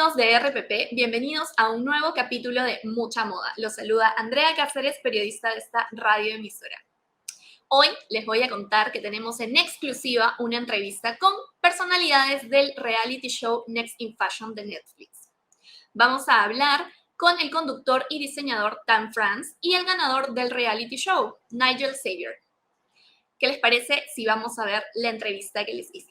amigos de RPP, bienvenidos a un nuevo capítulo de Mucha Moda. Los saluda Andrea Cáceres, periodista de esta radioemisora. Hoy les voy a contar que tenemos en exclusiva una entrevista con personalidades del reality show Next in Fashion de Netflix. Vamos a hablar con el conductor y diseñador Tan France y el ganador del reality show, Nigel Xavier. ¿Qué les parece si vamos a ver la entrevista que les hice?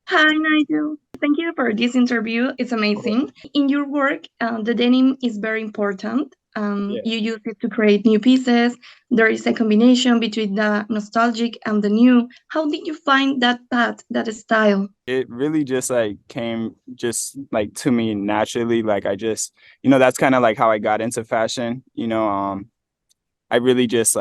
Hi, Nigel. Thank you for this interview. It's amazing. In your work, the denim is very important. You use it to create new pieces. There is a combination between the nostalgic and the new. How did you find that path, that style? It really just came to me naturally. I just, that's kind of how I got into fashion. I really just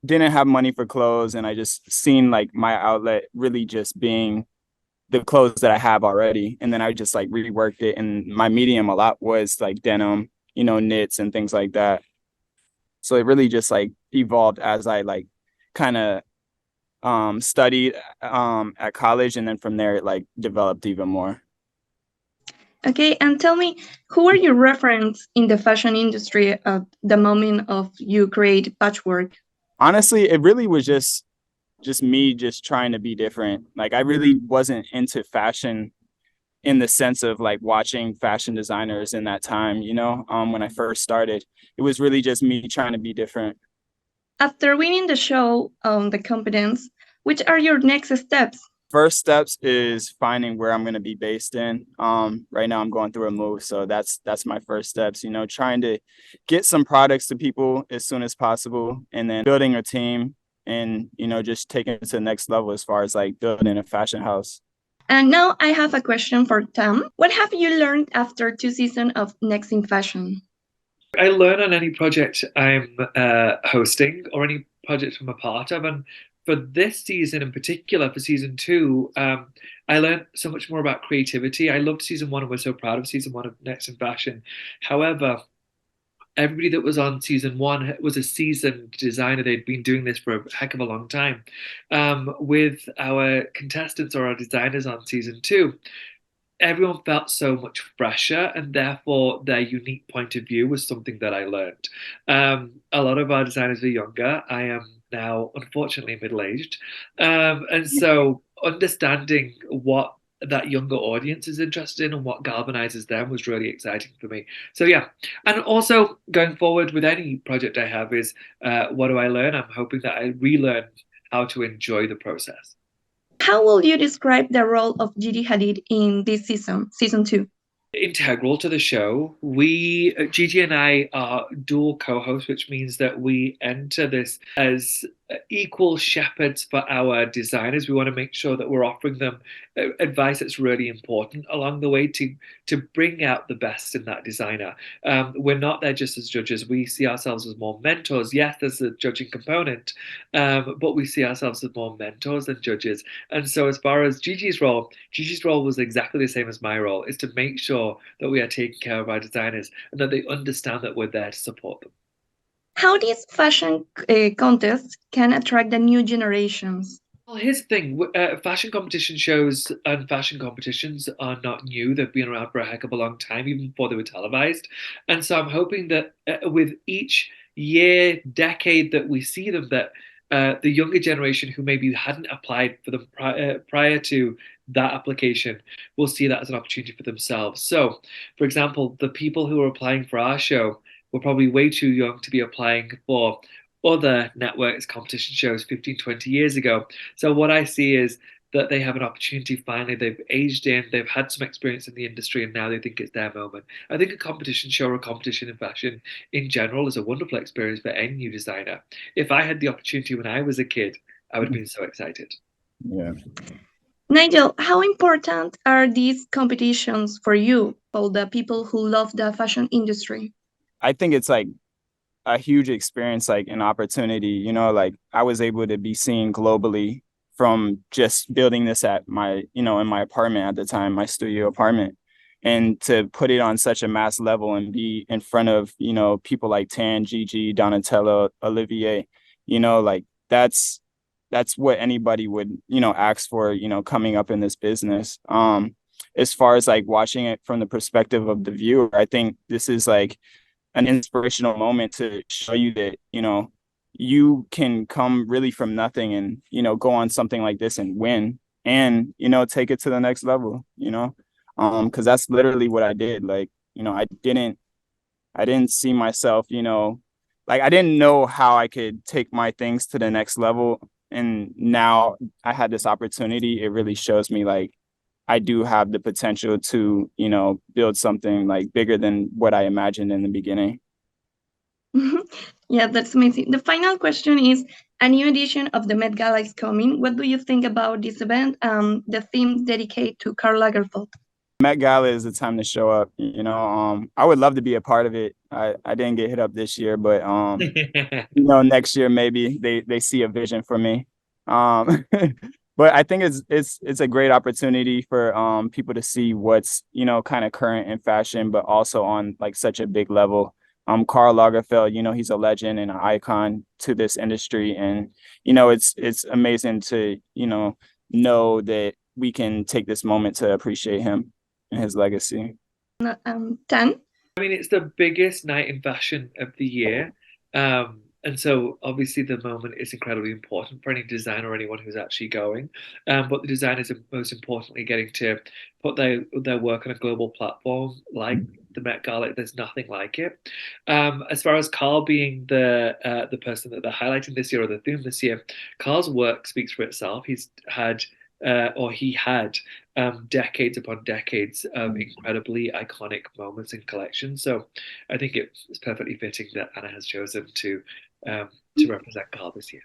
didn't have money for clothes, and I just seen my outlet really just being the clothes that I have already. And then I just reworked it. And my medium a lot was denim, knits and things like that. So it really just evolved as I kind of studied at college. And then from there, it developed even more. Okay, and tell me, who are your reference in the fashion industry at the moment of you create patchwork? Honestly, it really was just me just trying to be different. I really wasn't into fashion in the sense of watching fashion designers in that time, when I first started. It was really just me trying to be different. After winning the show, the competence, which are your next steps? First steps is finding where I'm going to be based in. Right now I'm going through a move, so that's my first steps, trying to get some products to people as soon as possible, and then building a team and, just taking it to the next level as far as building a fashion house. And now I have a question for Tam. What have you learned after 2 seasons of Next in Fashion? I learn on any project I'm hosting or any project I'm a part of. And for this season in particular, for season 2, I learned so much more about creativity. I loved season 1 and was so proud of season 1 of Next in Fashion. However, everybody that was on season 1 was a seasoned designer. They'd been doing this for a heck of a long time. With our contestants or our designers on season 2, everyone felt so much fresher, and therefore their unique point of view was something that I learned. A lot of our designers are younger. I am now, unfortunately, middle-aged. And so understanding what that younger audience is interested in and what galvanizes them was really exciting for me. So yeah, and also going forward with any project I have is what do I learn? I'm hoping that I relearn how to enjoy the process. How will you describe the role of Gigi Hadid in this season 2? Integral to the show. Gigi and I are dual co-hosts, which means that we enter this as equal shepherds for our designers. We want to make sure that we're offering them advice that's really important along the way to bring out the best in that designer. We're not there just as judges. We see ourselves as more mentors. Yes, there's a judging component, but we see ourselves as more mentors than judges. And so as far as Gigi's role was exactly the same as my role, is to make sure that we are taking care of our designers and that they understand that we're there to support them. How these fashion contests can attract the new generations? Well, here's the thing. Fashion competition shows and fashion competitions are not new. They've been around for a heck of a long time, even before they were televised. And so I'm hoping that with each year, decade that we see them, that the younger generation who maybe hadn't applied for them prior to that application will see that as an opportunity for themselves. So, for example, the people who are applying for our show were probably way too young to be applying for other networks competition shows 15, 20 years ago. So what I see is that they have an opportunity. Finally, they've aged in, they've had some experience in the industry, and now they think it's their moment. I think a competition show or a competition in fashion in general is a wonderful experience for any new designer. If I had the opportunity when I was a kid, I would have been so excited. Yeah. Nigel, how important are these competitions for you, for the people who love the fashion industry? I think it's a huge experience, an opportunity, I was able to be seen globally from just building this at my, in my apartment at the time, my studio apartment, and to put it on such a mass level and be in front of, people like Tan, Gigi, Donatello, Olivier, that's what anybody would, ask for, coming up in this business. as far as like watching it from the perspective of the viewer, I think this is like an inspirational moment to show you that, you know, you can come really from nothing and, you know, go on something like this and win and, you know, take it to the next level, you know, because that's literally what I did. Like, you know, I didn't see myself, you know, like I didn't know how I could take my things to the next level. And now I had this opportunity. It really shows me like I do have the potential to, you know, build something like bigger than what I imagined in the beginning. Yeah, that's amazing. The final question is, a new edition of the Met Gala is coming. What do you think about this event? The theme dedicated to Karl Lagerfeld. Met Gala is the time to show up. You know, I would love to be a part of it. I didn't get hit up this year, but you know, next year maybe they see a vision for me. But I think it's a great opportunity for people to see what's, you know, kind of current in fashion, but also on like such a big level. Karl Lagerfeld, you know, he's a legend and an icon to this industry, and you know, it's amazing to, you know that we can take this moment to appreciate him and his legacy. 10. I mean, it's the biggest night in fashion of the year. And so obviously the moment is incredibly important for any designer or anyone who's actually going. But the designers are most importantly getting to put their work on a global platform like the Met Gala. There's nothing like it. As far as Karl being the person that they're highlighting this year or the theme this year, Karl's work speaks for itself. He had decades upon decades of incredibly iconic moments and collections. So I think it's perfectly fitting that Anna has chosen to represent Karl this year.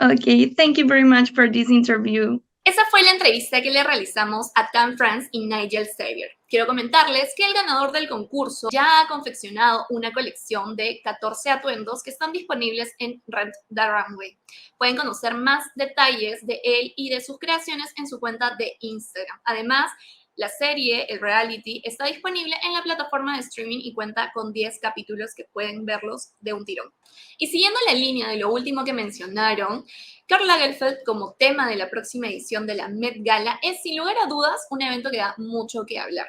Okay, thank you very much for this interview. Esa fue la entrevista que le realizamos a Tan France y Nigel Xavier. Quiero comentarles que el ganador del concurso ya ha confeccionado una colección de 14 atuendos que están disponibles en Rent the Runway. Pueden conocer más detalles de él y de sus creaciones en su cuenta de Instagram. Además, la serie, el reality, está disponible en la plataforma de streaming y cuenta con 10 capítulos que pueden verlos de un tirón. Y siguiendo la línea de lo último que mencionaron, Karl Lagerfeld como tema de la próxima edición de la Met Gala es sin lugar a dudas un evento que da mucho que hablar.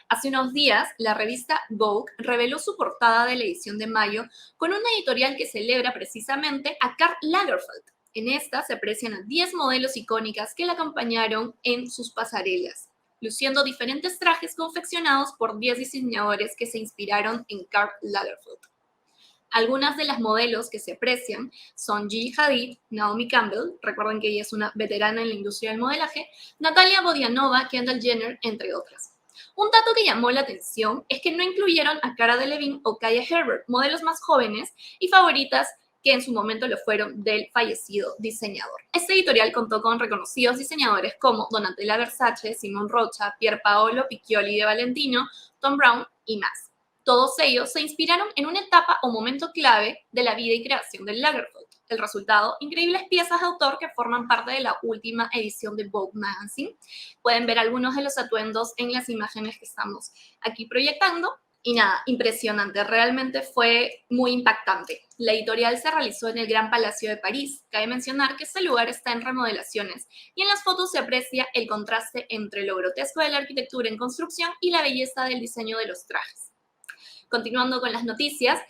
Hace unos días, la revista Vogue reveló su portada de la edición de mayo con una editorial que celebra precisamente a Karl Lagerfeld. En esta se aprecian a 10 modelos icónicas que la acompañaron en sus pasarelas, luciendo diferentes trajes confeccionados por 10 diseñadores que se inspiraron en Karl Lagerfeld. Algunas de las modelos que se aprecian son Gigi Hadid, Naomi Campbell, recuerden que ella es una veterana en la industria del modelaje, Natalia Bodianova, Kendall Jenner, entre otras. Un dato que llamó la atención es que no incluyeron a Cara Delevingne o Kaya Herbert, modelos más jóvenes y favoritas que en su momento lo fueron del fallecido diseñador. Este editorial contó con reconocidos diseñadores como Donatella Versace, Simone Rocha, Pier Paolo Piccioli de Valentino, Thom Browne y más. Todos ellos se inspiraron en una etapa o momento clave de la vida y creación del Lagerfeld. El resultado, increíbles piezas de autor que forman parte de la última edición de Vogue Magazine. Pueden ver algunos de los atuendos en las imágenes que estamos aquí proyectando. Y nada, impresionante, realmente fue muy impactante. La editorial se realizó en el Gran Palacio de París. Cabe mencionar que este lugar está en remodelaciones y en las fotos se aprecia el contraste entre lo grotesco de la arquitectura en construcción y la belleza del diseño de los trajes. Continuando con las noticias,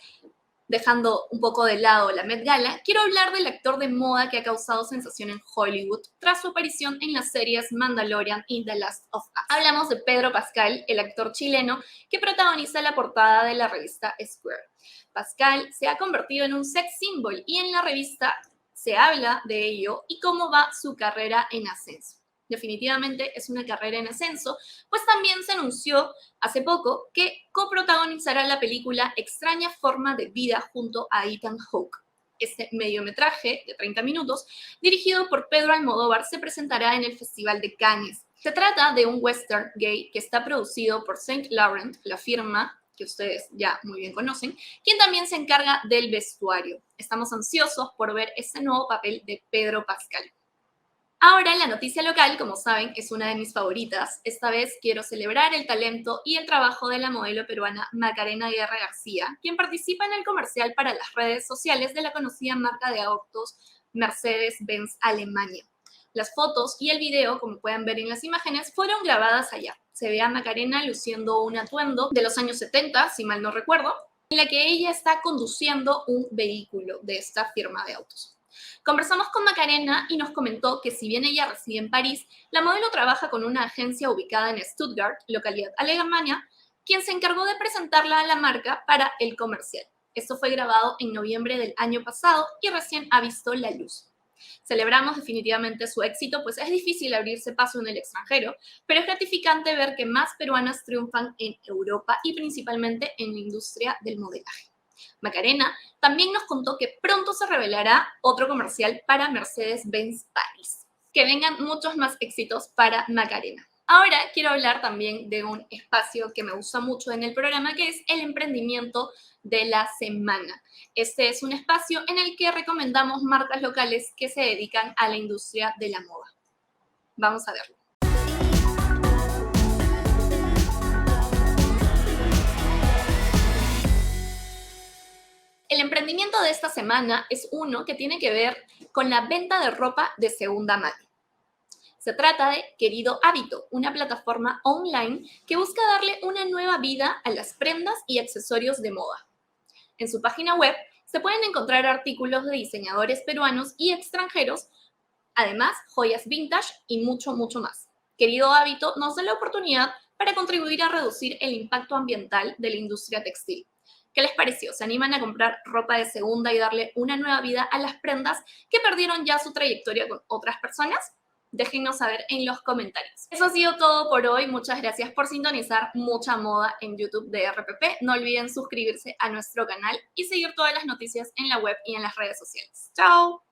dejando un poco de lado la Met Gala, quiero hablar del actor de moda que ha causado sensación en Hollywood tras su aparición en las series Mandalorian y The Last of Us. Hablamos de Pedro Pascal, el actor chileno que protagoniza la portada de la revista Square. Pascal se ha convertido en un sex symbol y en la revista se habla de ello y cómo va su carrera en ascenso. Definitivamente es una carrera en ascenso, pues también se anunció hace poco que coprotagonizará la película Extraña Forma de Vida junto a Ethan Hawke. Este mediometraje de 30 minutos, dirigido por Pedro Almodóvar, se presentará en el Festival de Cannes. Se trata de un western gay que está producido por Saint Laurent, la firma que ustedes ya muy bien conocen, quien también se encarga del vestuario. Estamos ansiosos por ver este nuevo papel de Pedro Pascal. Ahora, la noticia local, como saben, es una de mis favoritas. Esta vez quiero celebrar el talento y el trabajo de la modelo peruana Macarena Guerra García, quien participa en el comercial para las redes sociales de la conocida marca de autos Mercedes-Benz Alemania. Las fotos y el video, como pueden ver en las imágenes, fueron grabadas allá. Se ve a Macarena luciendo un atuendo de los años 70, si mal no recuerdo, en la que ella está conduciendo un vehículo de esta firma de autos. Conversamos con Macarena y nos comentó que si bien ella reside en París, la modelo trabaja con una agencia ubicada en Stuttgart, localidad alemana, quien se encargó de presentarla a la marca para el comercial. Esto fue grabado en noviembre del año pasado y recién ha visto la luz. Celebramos definitivamente su éxito, pues es difícil abrirse paso en el extranjero, pero es gratificante ver que más peruanas triunfan en Europa y principalmente en la industria del modelaje. Macarena también nos contó que pronto se revelará otro comercial para Mercedes-Benz París. Que vengan muchos más éxitos para Macarena. Ahora quiero hablar también de un espacio que me gusta mucho en el programa, que es el emprendimiento de la semana. Este es un espacio en el que recomendamos marcas locales que se dedican a la industria de la moda. Vamos a verlo. El emprendimiento de esta semana es uno que tiene que ver con la venta de ropa de segunda mano. Se trata de Querido Hábito, una plataforma online que busca darle una nueva vida a las prendas y accesorios de moda. En su página web se pueden encontrar artículos de diseñadores peruanos y extranjeros, además joyas vintage y mucho más. Querido Hábito nos da la oportunidad para contribuir a reducir el impacto ambiental de la industria textil. ¿Qué les pareció? ¿Se animan a comprar ropa de segunda y darle una nueva vida a las prendas que perdieron ya su trayectoria con otras personas? Déjennos saber en los comentarios. Eso ha sido todo por hoy. Muchas gracias por sintonizar Mucha Moda en YouTube de RPP. No olviden suscribirse a nuestro canal y seguir todas las noticias en la web y en las redes sociales. ¡Chao!